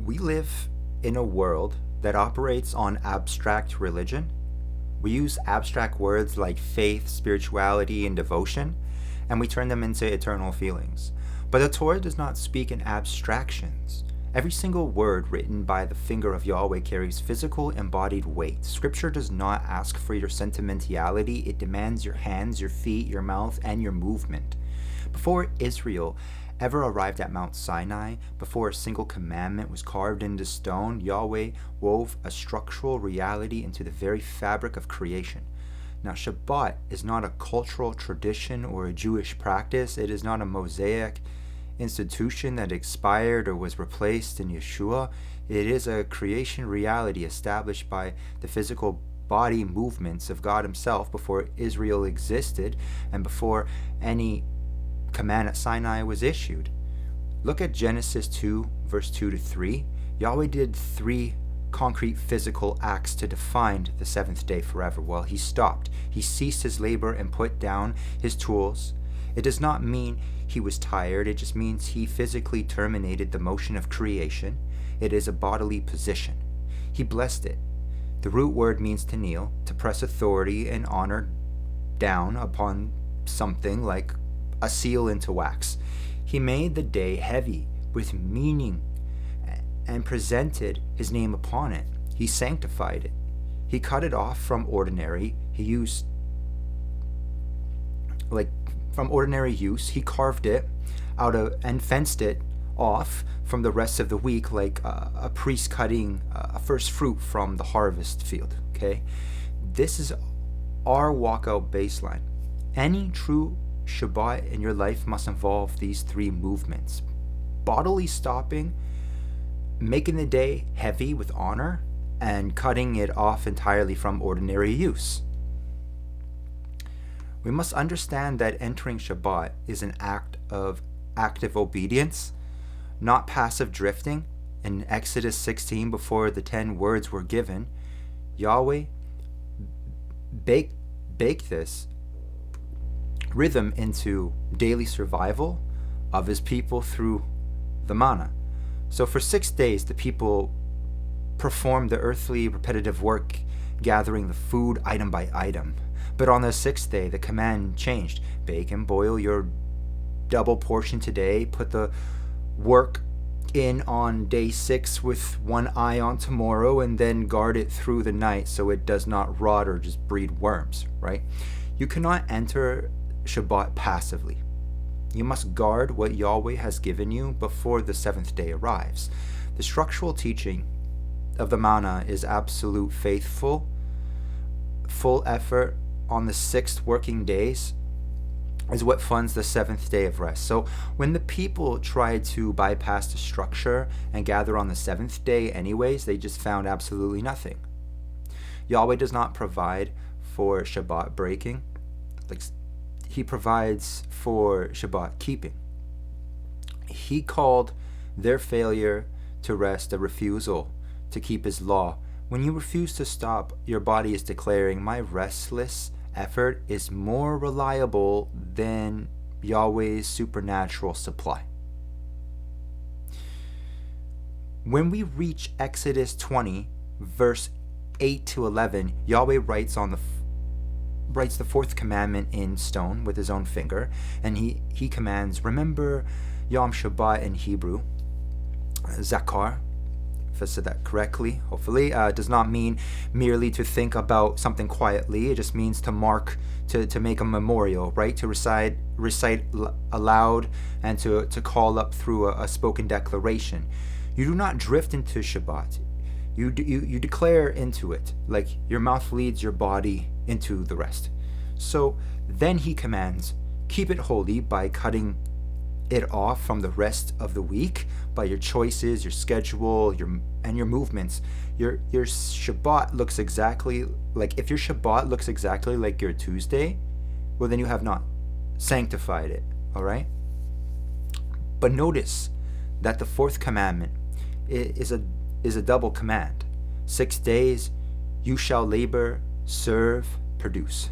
We live in a world that operates on abstract religion. We use abstract words like faith, spirituality, and devotion, and we turn them into eternal feelings. But the Torah does not speak in abstractions. Every single word written by the finger of Yahweh carries physical, embodied weight. Scripture does not ask for your sentimentality, it demands your hands, your feet, your mouth, and your movement. Before Israel ever arrived at Mount Sinai, before a single commandment was carved into stone, Yahweh wove a structural reality into the very fabric of creation. Now, Shabbat is not a cultural tradition or a Jewish practice. It is not a Mosaic institution that expired or was replaced in Yeshua. It is a creation reality established by the physical body movements of God Himself before Israel existed and before any command at Sinai was issued. Look at Genesis 2, verse 2 to 3. Yahweh did 3 concrete physical acts to define the seventh day forever. Well, He stopped. He ceased His labor and put down His tools. It does not mean He was tired. It just means He physically terminated the motion of creation. It is a bodily position. He blessed it. The root word means to kneel, to press authority and honor down upon something like a seal into wax. He made the day heavy with meaning and presented His name upon it. He sanctified it. He cut it off from ordinary. He used from ordinary use. He carved it out of and fenced it off from the rest of the week, like a priest cutting a first fruit from the harvest field. Okay, this is our walkout baseline. Any true Shabbat in your life must involve these 3 movements: bodily stopping, making the day heavy with honor, and cutting it off entirely from ordinary use. We must understand that entering Shabbat is an act of active obedience, not passive drifting. In Exodus 16, before the 10 words were given, Yahweh baked this rhythm into daily survival of His people through the manna. So for 6 days, the people performed the earthly repetitive work, gathering the food item by item. But on the 6th day, the command changed. Bake and boil your double portion today. Put the work in on day 6 with one eye on tomorrow, and then guard it through the night so it does not rot or just breed worms, right? You cannot enter Shabbat passively. You must guard what Yahweh has given you before the 7th day arrives. The structural teaching of the manna is absolute faithful, full effort on the 6 working days is what funds the 7th day of rest. So when the people tried to bypass the structure and gather on the 7th day anyways, they just found absolutely nothing. Yahweh does not provide for Shabbat breaking. He provides for Shabbat keeping. He called their failure to rest a refusal to keep His law. When you refuse to stop, your body is declaring, my restless effort is more reliable than Yahweh's supernatural supply. When we reach Exodus 20, verse 8 to 11, Yahweh writes the 4th commandment in stone with His own finger, and he commands, remember Yom Shabbat in Hebrew, Zakar, if I said that correctly, hopefully, does not mean merely to think about something quietly. It just means to mark, to make a memorial, right? To recite aloud and to call up through a spoken declaration. You do not drift into Shabbat. You declare into it, like your mouth leads your body into the rest. So then He commands, keep it holy by cutting it off from the rest of the week by your choices, your schedule, your movements. Your Shabbat looks exactly like, if your Shabbat looks exactly like your Tuesday, well, then you have not sanctified it. All right. But notice that the 4th commandment is a double command. 6 days you shall labor, serve, produce.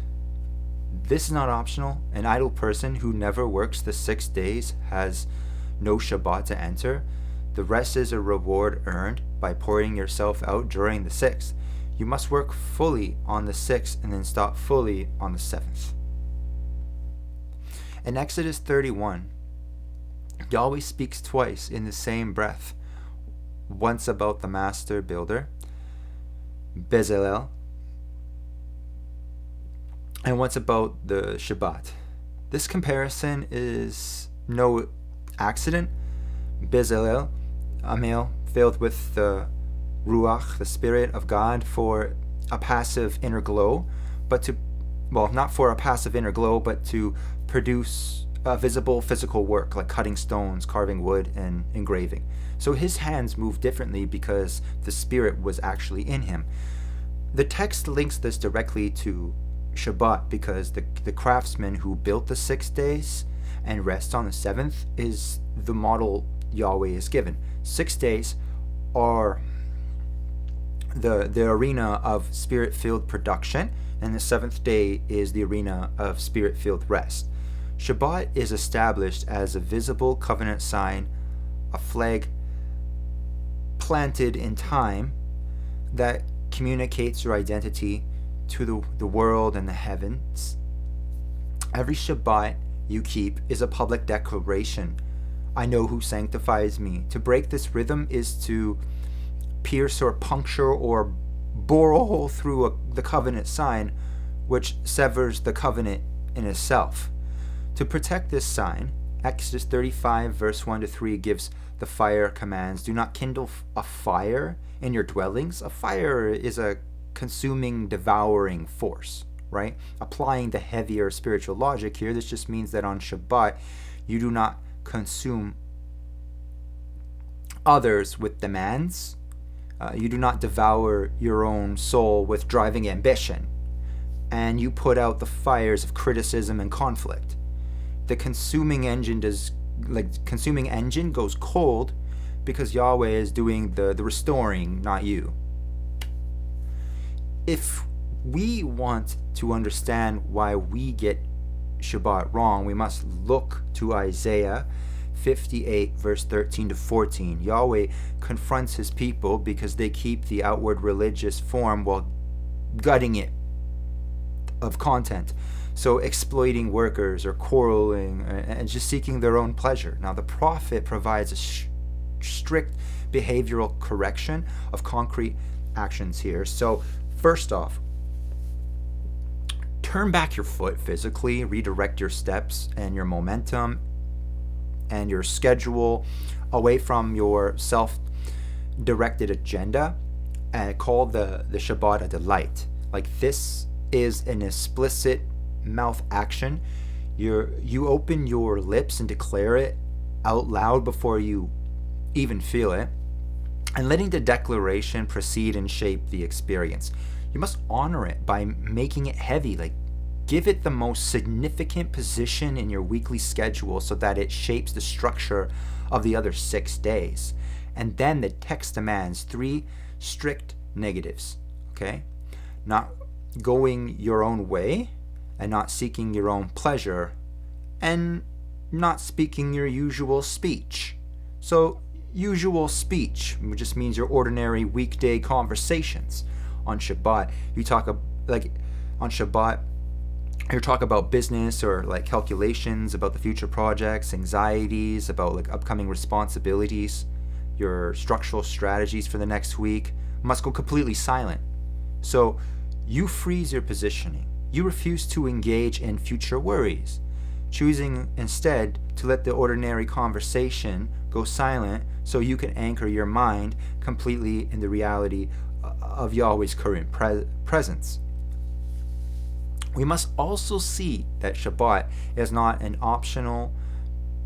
This is not optional. An idle person who never works the 6 days has no Shabbat to enter. The rest is a reward earned by pouring yourself out during the sixth. You must work fully on the sixth and then stop fully on the seventh. In Exodus 31, Yahweh speaks twice in the same breath, once about the master builder, Bezalel, and once about the Shabbat. This comparison is no accident. Bezalel, a male filled with the Ruach, the Spirit of God, for a passive inner glow, not for a passive inner glow, but to produce visible physical work like cutting stones, carving wood, and engraving. So his hands move differently because the Spirit was actually in him. The text links this directly to Shabbat because the craftsman who built the 6 days and rests on the seventh is the model Yahweh is given. 6 days are the arena of Spirit-filled production, and the seventh day is the arena of Spirit-filled rest. Shabbat is established as a visible covenant sign, a flag planted in time that communicates your identity to the world and the heavens. Every Shabbat you keep is a public declaration. I know who sanctifies me. To break this rhythm is to pierce or puncture or bore a hole through the covenant sign, which severs the covenant in itself. To protect this sign, Exodus 35 verse 1-3 gives the fire commands. Do not kindle a fire in your dwellings. A fire is a consuming, devouring force, right? Applying the heavier spiritual logic here, this just means that on Shabbat, you do not consume others with demands. You do not devour your own soul with driving ambition. And you put out the fires of criticism and conflict. The consuming engine goes cold because Yahweh is doing the restoring, not you. If we want to understand why we get Shabbat wrong, we must look to Isaiah 58 verse 13-14. Yahweh confronts his people because they keep the outward religious form while gutting it of content. So exploiting workers or quarreling and just seeking their own pleasure. Now the prophet provides a strict behavioral correction of concrete actions here. So first off, turn back your foot physically, redirect your steps and your momentum and your schedule away from your self-directed agenda, and call the Shabbat a delight. Like, this is an explicit mouth action. You open your lips and declare it out loud before you even feel it, and letting the declaration proceed and shape the experience. You must honor it by making it heavy, like give it the most significant position in your weekly schedule so that it shapes the structure of the other 6 days. And then the text demands 3 strict negatives, okay? Not going your own way, and not seeking your own pleasure, and not speaking your usual speech. So usual speech just means your ordinary weekday conversations. On Shabbat, you talk about business or like calculations about the future projects, anxieties about like upcoming responsibilities, your structural strategies for the next week must go completely silent. So you freeze your positioning. You refuse to engage in future worries, choosing instead to let the ordinary conversation go silent so you can anchor your mind completely in the reality of Yahweh's current presence. We must also see that Shabbat is not an optional,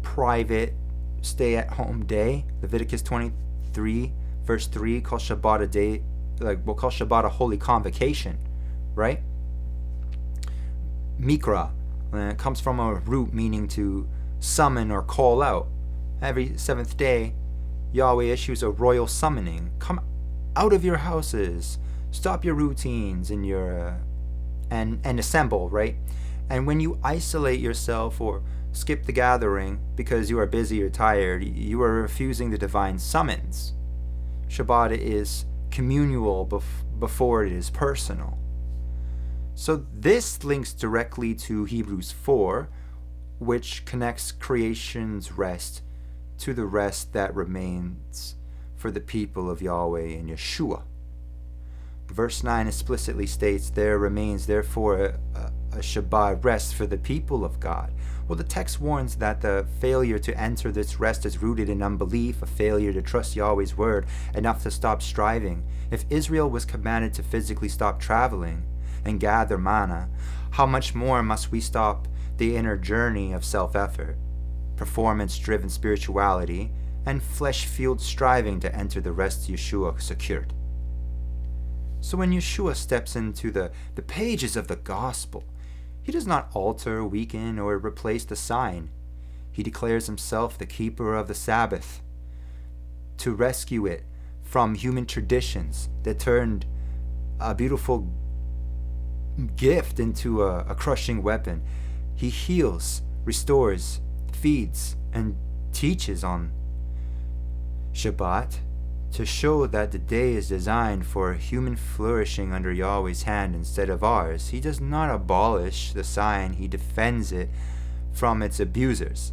private, stay-at-home day. Leviticus 23, verse 3 calls Shabbat a day, we'll call Shabbat a holy convocation, right? Mikra comes from a root meaning to summon or call out. Every 7th day, Yahweh issues a royal summoning. Come out of your houses, stop your routines and assemble, right? And when you isolate yourself or skip the gathering because you are busy or tired. You are refusing the divine summons. Shabbat is communal before it is personal. So this links directly to Hebrews 4, which connects creation's rest to the rest that remains for the people of Yahweh in Yeshua. Verse 9 explicitly states, there remains therefore a Shabbat rest for the people of God. Well, the text warns that the failure to enter this rest is rooted in unbelief, a failure to trust Yahweh's word enough to stop striving. If Israel was commanded to physically stop traveling and gather manna, how much more must we stop the inner journey of self-effort, performance-driven spirituality, and flesh-fueled striving to enter the rest Yeshua secured? So when Yeshua steps into the pages of the gospel, he does not alter, weaken, or replace the sign. He declares himself the keeper of the Sabbath, to rescue it from human traditions that turned a beautiful gift into a crushing weapon. He heals, restores, feeds, and teaches on Shabbat to show that the day is designed for human flourishing under Yahweh's hand instead of ours. He does not abolish the sign, he defends it from its abusers.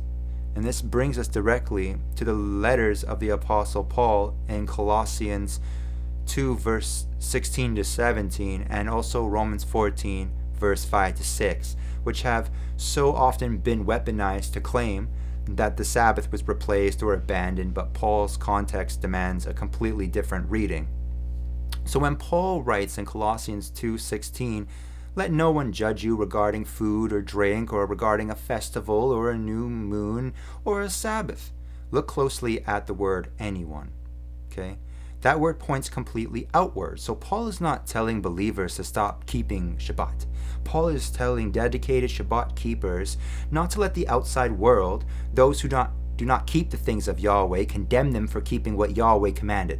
And this brings us directly to the letters of the Apostle Paul in Colossians 2 verse 16 to 17, and also Romans 14 verse 5 to 6, which have so often been weaponized to claim that the Sabbath was replaced or abandoned, but Paul's context demands a completely different reading. So when Paul writes in Colossians 2:16, let no one judge you regarding food or drink, or regarding a festival or a new moon or a Sabbath. Look closely at the word anyone. Okay? That word points completely outward. So Paul is not telling believers to stop keeping Shabbat. Paul is telling dedicated Shabbat keepers not to let the outside world, those who do not keep the things of Yahweh, condemn them for keeping what Yahweh commanded.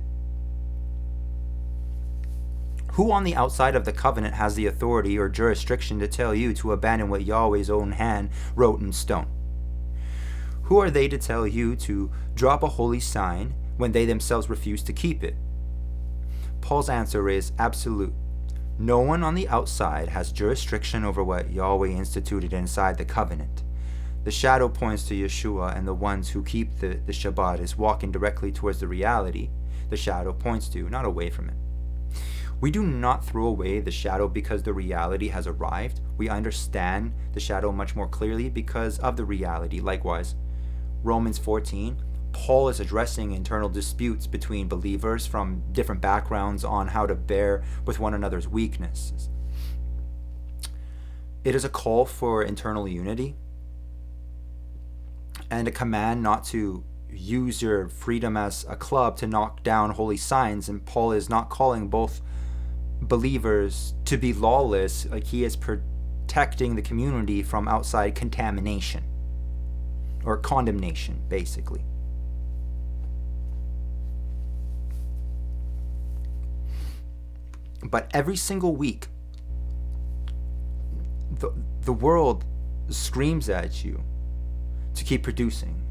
Who on the outside of the covenant has the authority or jurisdiction to tell you to abandon what Yahweh's own hand wrote in stone? Who are they to tell you to drop a holy sign when they themselves refuse to keep it? Paul's answer is absolute. No one on the outside has jurisdiction over what Yahweh instituted inside the covenant. The shadow points to Yeshua, and the ones who keep the Shabbat is walking directly towards the reality the shadow points to, not away from it. We do not throw away the shadow because the reality has arrived. We understand the shadow much more clearly because of the reality. Likewise, Romans 14, Paul is addressing internal disputes between believers from different backgrounds on how to bear with one another's weaknesses. It is a call for internal unity and a command not to use your freedom as a club to knock down holy signs. And Paul is not calling both believers to be lawless, like he is protecting the community from outside contamination or condemnation, basically. But every single week, the world screams at you to keep producing,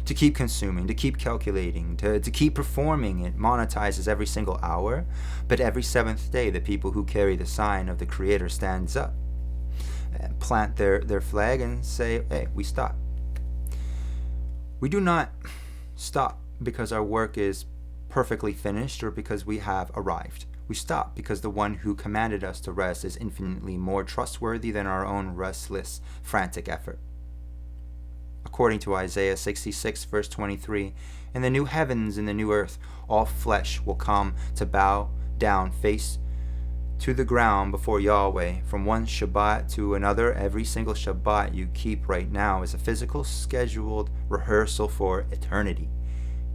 to keep consuming, to keep calculating, to keep performing. It monetizes every single hour, but every seventh day, the people who carry the sign of the Creator stands up, and plant their flag and say, hey, we stop. We do not stop because our work is perfectly finished or because we have arrived. We stop because the one who commanded us to rest is infinitely more trustworthy than our own restless, frantic effort. According to Isaiah 66, verse 23, in the new heavens and the new earth, all flesh will come to bow down face to the ground before Yahweh. From one Shabbat to another, every single Shabbat you keep right now is a physical, scheduled rehearsal for eternity.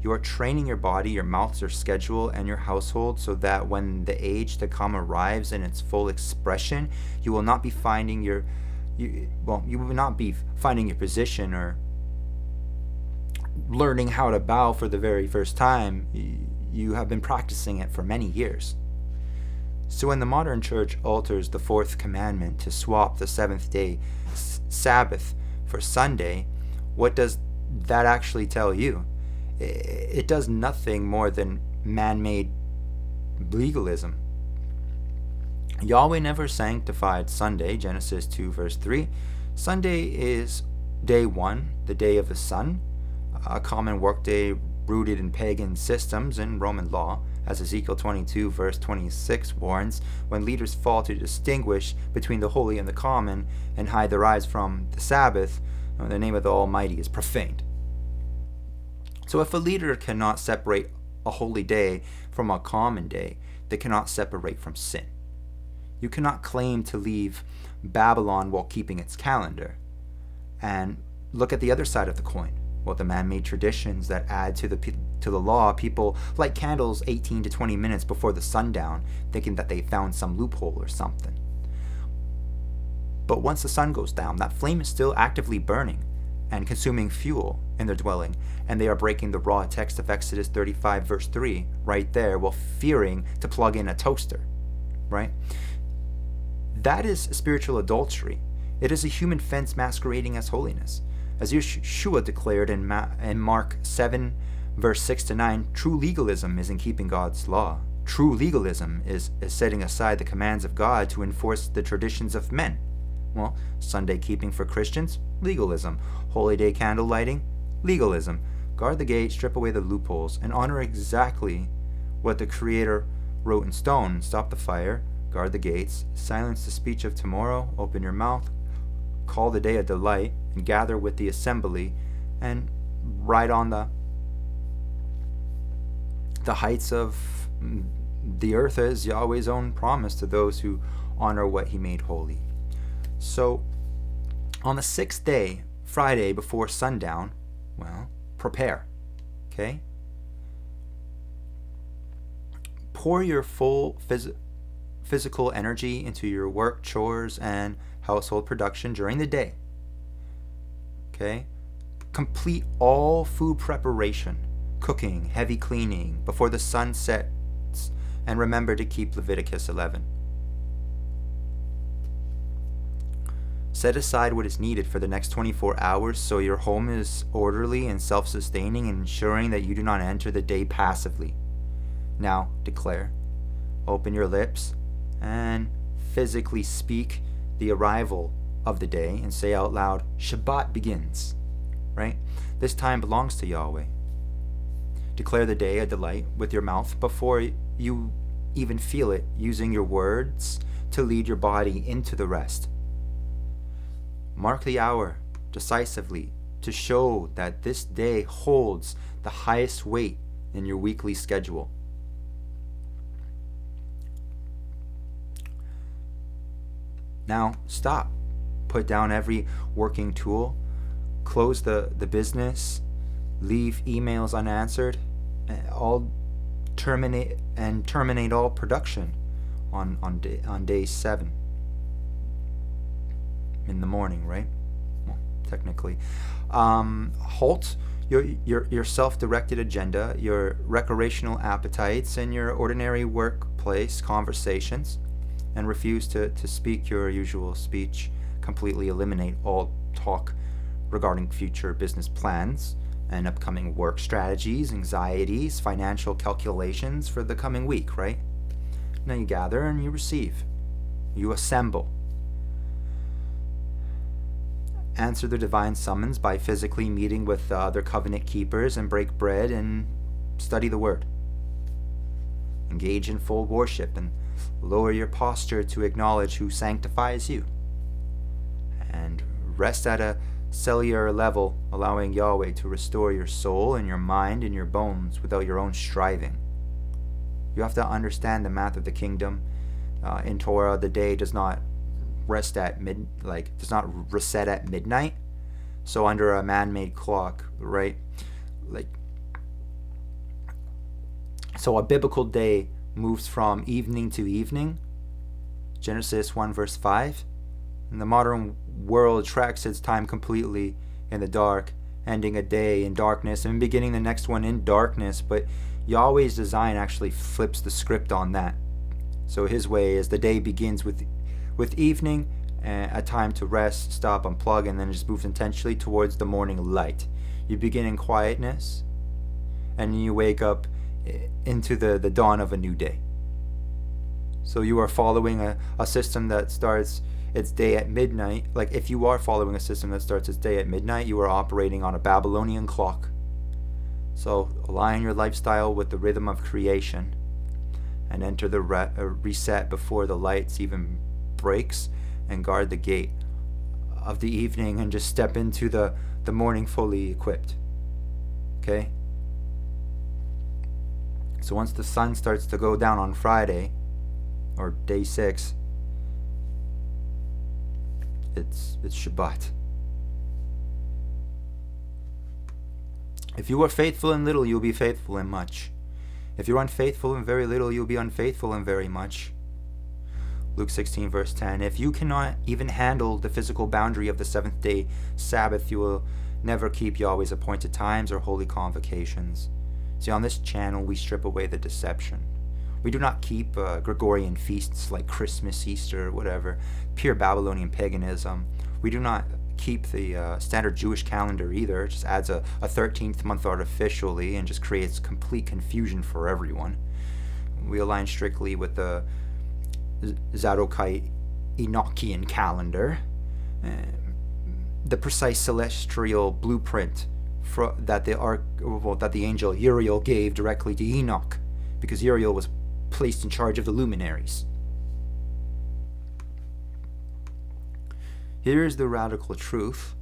You are training your body, your mouth, your schedule, and your household so that when the age to come arrives in its full expression, you will not be finding your position or learning how to bow for the very first time. You have been practicing it for many years. So when the modern church alters the fourth commandment to swap the seventh day Sabbath for Sunday, what does that actually tell you? It does nothing more than man-made legalism. Yahweh never sanctified Sunday, Genesis 2 verse 3. Sunday is day 1, the day of the sun, a common workday rooted in pagan systems and Roman law, as Ezekiel 22 verse 26 warns, when leaders fail to distinguish between the holy and the common and hide their eyes from the Sabbath, the name of the Almighty is profaned. So if a leader cannot separate a holy day from a common day, they cannot separate from sin. You cannot claim to leave Babylon while keeping its calendar. And look at the other side of the coin. Well, the man-made traditions that add to the law, people light candles 18 to 20 minutes before the sundown, thinking that they found some loophole or something. But once the sun goes down, that flame is still actively burning and consuming fuel in their dwelling, and they are breaking the raw text of Exodus 35 verse 3 right there while fearing to plug in a toaster, right? That is spiritual adultery. It is a human fence masquerading as holiness. As Yeshua declared in Mark 7 verse 6 to 9, true legalism is in keeping God's law. True legalism is setting aside the commands of God to enforce the traditions of men. Well, Sunday keeping for Christians, legalism. Holy day candle lighting, legalism. Guard the gate, strip away the loopholes, and honor exactly what the Creator wrote in stone. Stop the fire, guard the gates, silence the speech of tomorrow, open your mouth, call the day a delight, and gather with the assembly, and ride on the heights of the earth as Yahweh's own promise to those who honor what He made holy. So, on the 6th day, Friday before sundown, well, prepare, okay? Pour your full physical energy into your work, chores, and household production during the day, okay? Complete all food preparation, cooking, heavy cleaning before the sun sets, and remember to keep Leviticus 11. Set aside what is needed for the next 24 hours so your home is orderly and self-sustaining, ensuring that you do not enter the day passively. Now, declare, open your lips, and physically speak the arrival of the day and say out loud, Shabbat begins, right? This time belongs to Yahweh. Declare the day a delight with your mouth before you even feel it, using your words to lead your body into the rest. Mark the hour decisively to show that this day holds the highest weight in your weekly schedule. Now stop. Put down every working tool. Close the business. Leave emails unanswered. Terminate all production on day 7. In the morning, right? Well, technically. Halt your self-directed agenda, your recreational appetites, and your ordinary workplace conversations, and refuse to speak your usual speech. Completely eliminate all talk regarding future business plans and upcoming work strategies, anxieties, financial calculations for the coming week, right? Now you gather and you receive. You assemble. Answer the divine summons by physically meeting with the other covenant keepers and break bread and study the word. Engage in full worship and lower your posture to acknowledge who sanctifies you. And rest at a cellular level, allowing Yahweh to restore your soul and your mind and your bones without your own striving. You have to understand the math of the kingdom. In Torah, the day does not does not reset at midnight. So under a man-made clock, right? So a biblical day moves from evening to evening. Genesis 1 verse 5. And the modern world tracks its time completely in the dark, ending a day in darkness and beginning the next one in darkness. But Yahweh's design actually flips the script on that. So His way is the day begins with evening a time to rest, stop, unplug, and then just move intentionally towards the morning light. You begin in quietness, and you wake up into the dawn of a new day. So you are following a system that starts its day at midnight. Like, if you are following a system that starts its day at midnight, you are operating on a Babylonian clock. So align your lifestyle with the rhythm of creation and enter the reset before the lights even breaks, and guard the gate of the evening and just step into the morning fully equipped. Okay? So once the sun starts to go down on Friday, or day 6, it's Shabbat. If you are faithful in little, you'll be faithful in much. If you're unfaithful in very little, you'll be unfaithful in very much. Luke 16 verse 10. If you cannot even handle the physical boundary of the 7th day Sabbath, you will never keep Yahweh's appointed times or holy convocations. See, on this channel, we strip away the deception. We do not keep Gregorian feasts like Christmas, Easter, whatever, pure Babylonian paganism. We do not keep the standard Jewish calendar either. It just adds a 13th month artificially and just creates complete confusion for everyone. We align strictly with the Zadokite Enochian calendar, the precise celestial blueprint that the angel Uriel gave directly to Enoch, because Uriel was placed in charge of the luminaries. Here is the radical truth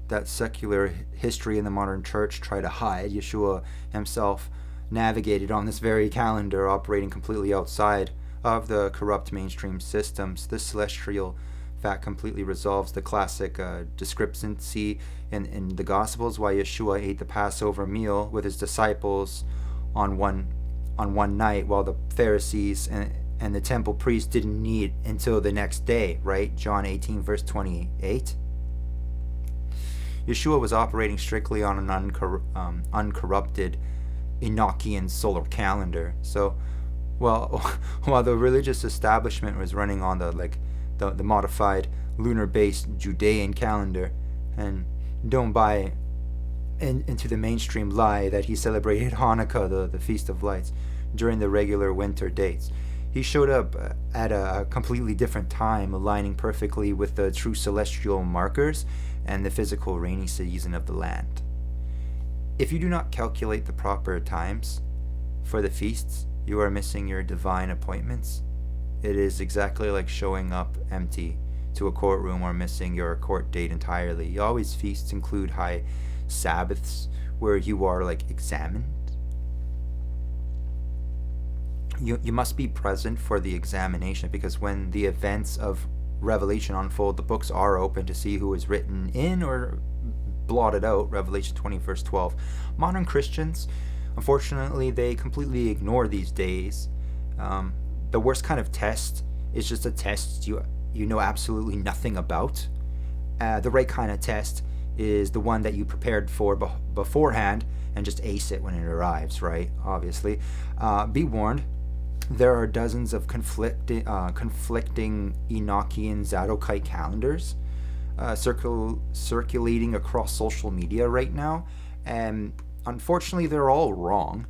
that secular history and the modern church try to hide. Yeshua himself navigated on this very calendar, operating completely outside of the corrupt mainstream systems. This celestial fact completely resolves the classic discrepancy in the Gospels why Yeshua ate the Passover meal with his disciples on one night, while the Pharisees and the temple priests didn't eat until the next day, right? John 18 verse 28. Yeshua was operating strictly on an uncorrupted Enochian solar calendar. So, while the religious establishment was running on the modified lunar-based Judean calendar, and don't buy into the mainstream lie that he celebrated Hanukkah, the Feast of Lights, during the regular winter dates. He showed up at a completely different time, aligning perfectly with the true celestial markers and the physical rainy season of the land. If you do not calculate the proper times for the feasts, you are missing your divine appointments. It is exactly like showing up empty to a courtroom or missing your court date entirely. Yahweh's feasts include high Sabbaths where you are examined. You must be present for the examination, because when the events of Revelation unfold, the books are open to see who is written in or blotted out. Revelation 20 verse 12. Modern Christians, unfortunately, they completely ignore these days. The worst kind of test is just a test you know absolutely nothing about. The right kind of test is the one that you prepared for beforehand and just ace it when it arrives, right? Obviously. Be warned, there are dozens of conflicting Enochian Zadokite calendars circulating across social media right now, and unfortunately they're all wrong.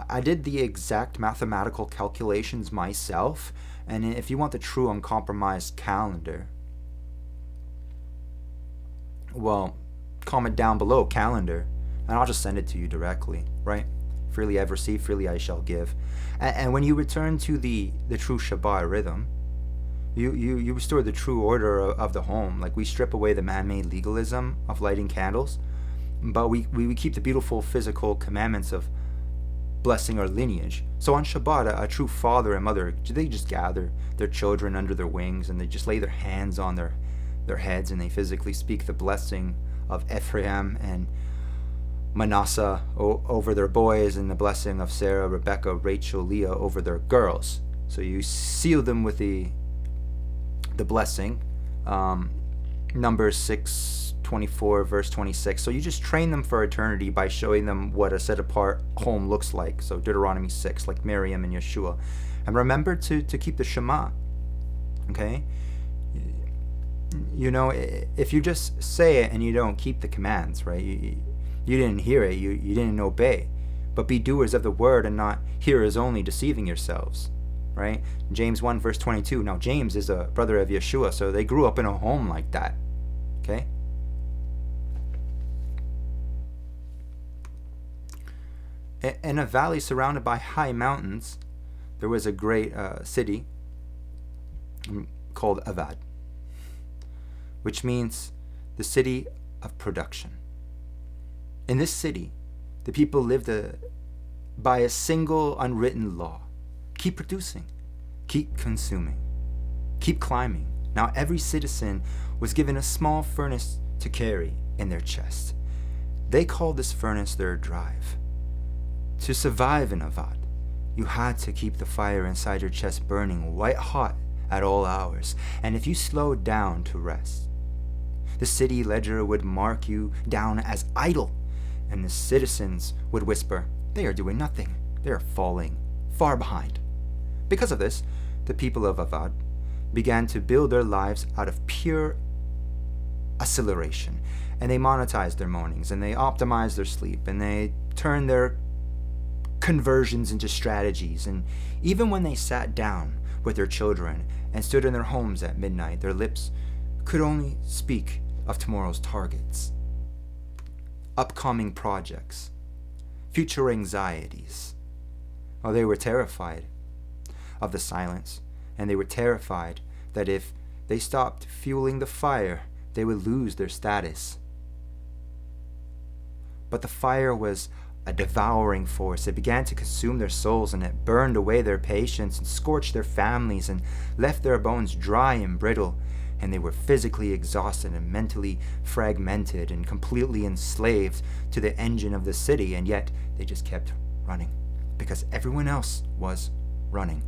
I did the exact mathematical calculations myself, and if you want the true uncompromised calendar, well, comment down below calendar, and I'll just send it to you directly, right? Freely I've received, freely I shall give. And when you return to the true Shabbat rhythm, you restore the true order of the home. We strip away the man-made legalism of lighting candles, but we keep the beautiful physical commandments of blessing our lineage. So on Shabbat, a true father and mother, they just gather their children under their wings, and they just lay their hands on their heads, and they physically speak the blessing of Ephraim and Manasseh over their boys, and the blessing of Sarah, Rebecca, Rachel, Leah over their girls. So you seal them with the blessing. Numbers 6:24 verse 26. So you just train them for eternity by showing them what a set apart home looks like. So Deuteronomy 6, like Miriam and Yeshua. And remember to keep the Shema. Okay? If you just say it and you don't keep the commands, right? You didn't hear it, you didn't obey. But be doers of the word and not hearers only, deceiving yourselves, right? James 1 verse 22. Now James is a brother of Yeshua, so they grew up in a home like that, okay? In a valley surrounded by high mountains, there was a great city called Avad, which means the city of production. In this city, the people lived by a single unwritten law. Keep producing, keep consuming, keep climbing. Now every citizen was given a small furnace to carry in their chest. They called this furnace their drive. To survive in Avad, you had to keep the fire inside your chest burning white hot at all hours. And if you slowed down to rest, the city ledger would mark you down as idle, and the citizens would whisper, "They are doing nothing. They are falling far behind." Because of this, the people of Avad began to build their lives out of pure acceleration, and they monetized their mornings, and they optimized their sleep, and they turned their conversions into strategies. And even when they sat down with their children and stood in their homes at midnight, their lips could only speak of tomorrow's targets, upcoming projects, future anxieties. Well, they were terrified of the silence, and they were terrified that if they stopped fueling the fire, they would lose their status. But the fire was a devouring force. It began to consume their souls, and it burned away their patience and scorched their families and left their bones dry and brittle. And they were physically exhausted and mentally fragmented and completely enslaved to the engine of the city, and yet they just kept running because everyone else was running.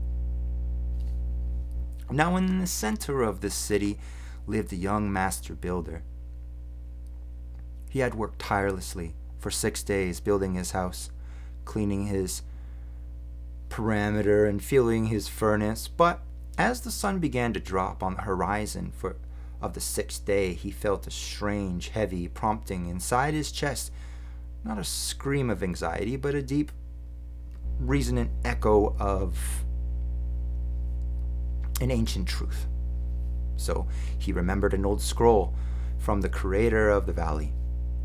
Now in the center of the city lived a young master builder. He had worked tirelessly for 6 days building his house, cleaning his perimeter and fueling his furnace. But as the sun began to drop on the horizon of the 6th day, he felt a strange, heavy prompting inside his chest. Not a scream of anxiety, but a deep, resonant echo of an ancient truth. So he remembered an old scroll from the creator of the valley.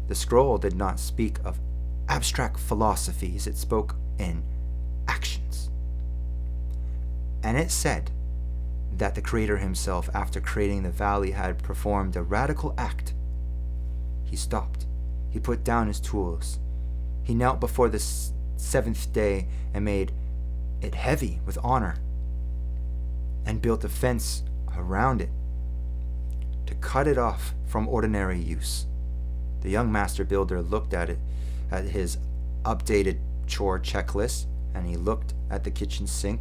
The scroll did not speak of abstract philosophies, it spoke in actions. And it said that the Creator himself, after creating the valley, had performed a radical act. He stopped. He put down his tools. He knelt before the 7th day and made it heavy with honor, and built a fence around it to cut it off from ordinary use. The young master builder looked at his updated chore checklist, and he looked at the kitchen sink,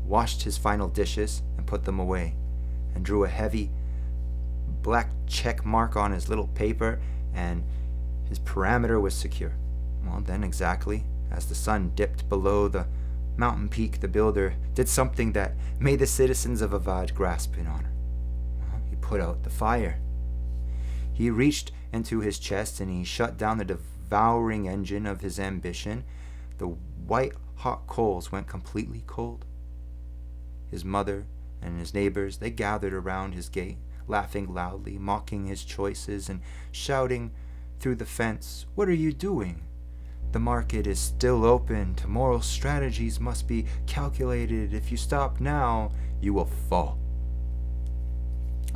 washed his final dishes and put them away, and drew a heavy black check mark on his little paper, and his perimeter was secure. Well, then exactly as the sun dipped below the mountain peak, the builder did something that made the citizens of Avad grasp in honor. Well, he put out the fire. He reached into his chest and he shut down the devouring engine of his ambition. The white-hot coals went completely cold. His mother and his neighbors, they gathered around his gate, laughing loudly, mocking his choices, and shouting through the fence, "What are you doing? The market is still open. Tomorrow's strategies must be calculated. If you stop now, you will fall."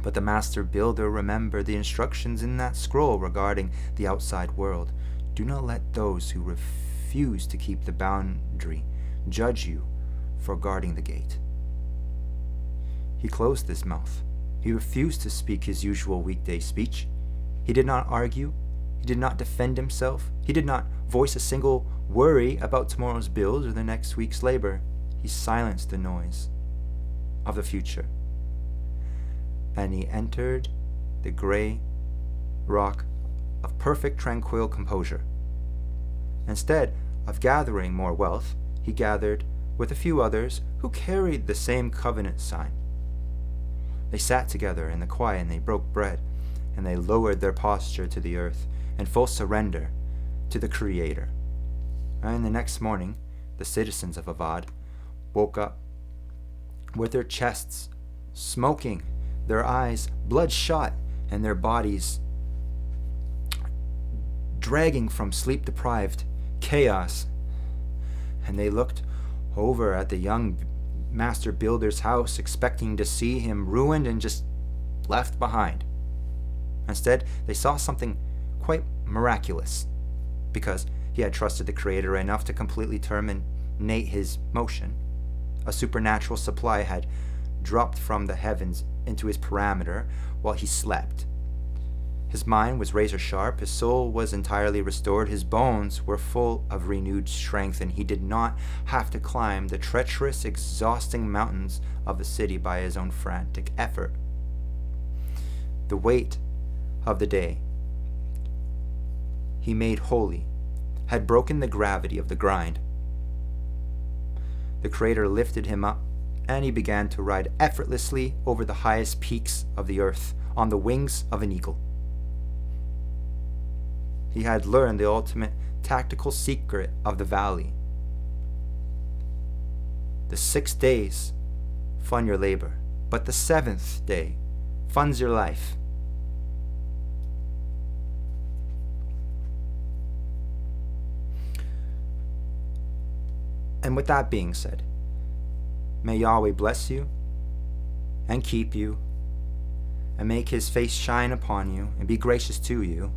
But the master builder remembered the instructions in that scroll regarding the outside world. Do not let those who refuse to keep the boundary judge you for guarding the gate. He closed his mouth. He refused to speak his usual weekday speech. He did not argue. He did not defend himself. He did not voice a single worry about tomorrow's bills or the next week's labor. He silenced the noise of the future. And he entered the gray rock of perfect tranquil composure. Instead of gathering more wealth, he gathered with a few others who carried the same covenant sign. They sat together in the quiet, and they broke bread, and they lowered their posture to the earth in full surrender to the Creator. And the next morning, the citizens of Avad woke up with their chests smoking, their eyes bloodshot, and their bodies dragging from sleep-deprived chaos. And they looked over at the young master builder's house, expecting to see him ruined and just left behind. Instead, they saw something quite miraculous, because he had trusted the Creator enough to completely terminate his motion. A supernatural supply had dropped from the heavens into his parameter while he slept. His mind was razor sharp, his soul was entirely restored, his bones were full of renewed strength, and he did not have to climb the treacherous, exhausting mountains of the city by his own frantic effort. The weight of the day he made holy had broken the gravity of the grind. The Creator lifted him up, and he began to ride effortlessly over the highest peaks of the earth on the wings of an eagle. He had learned the ultimate tactical secret of the valley. The 6 days fund your labor, but the 7th day funds your life. And with that being said, may Yahweh bless you and keep you and make his face shine upon you and be gracious to you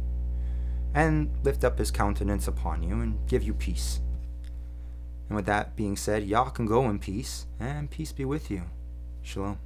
and lift up his countenance upon you and give you peace. And with that being said, y'all can go in peace, and peace be with you. Shalom.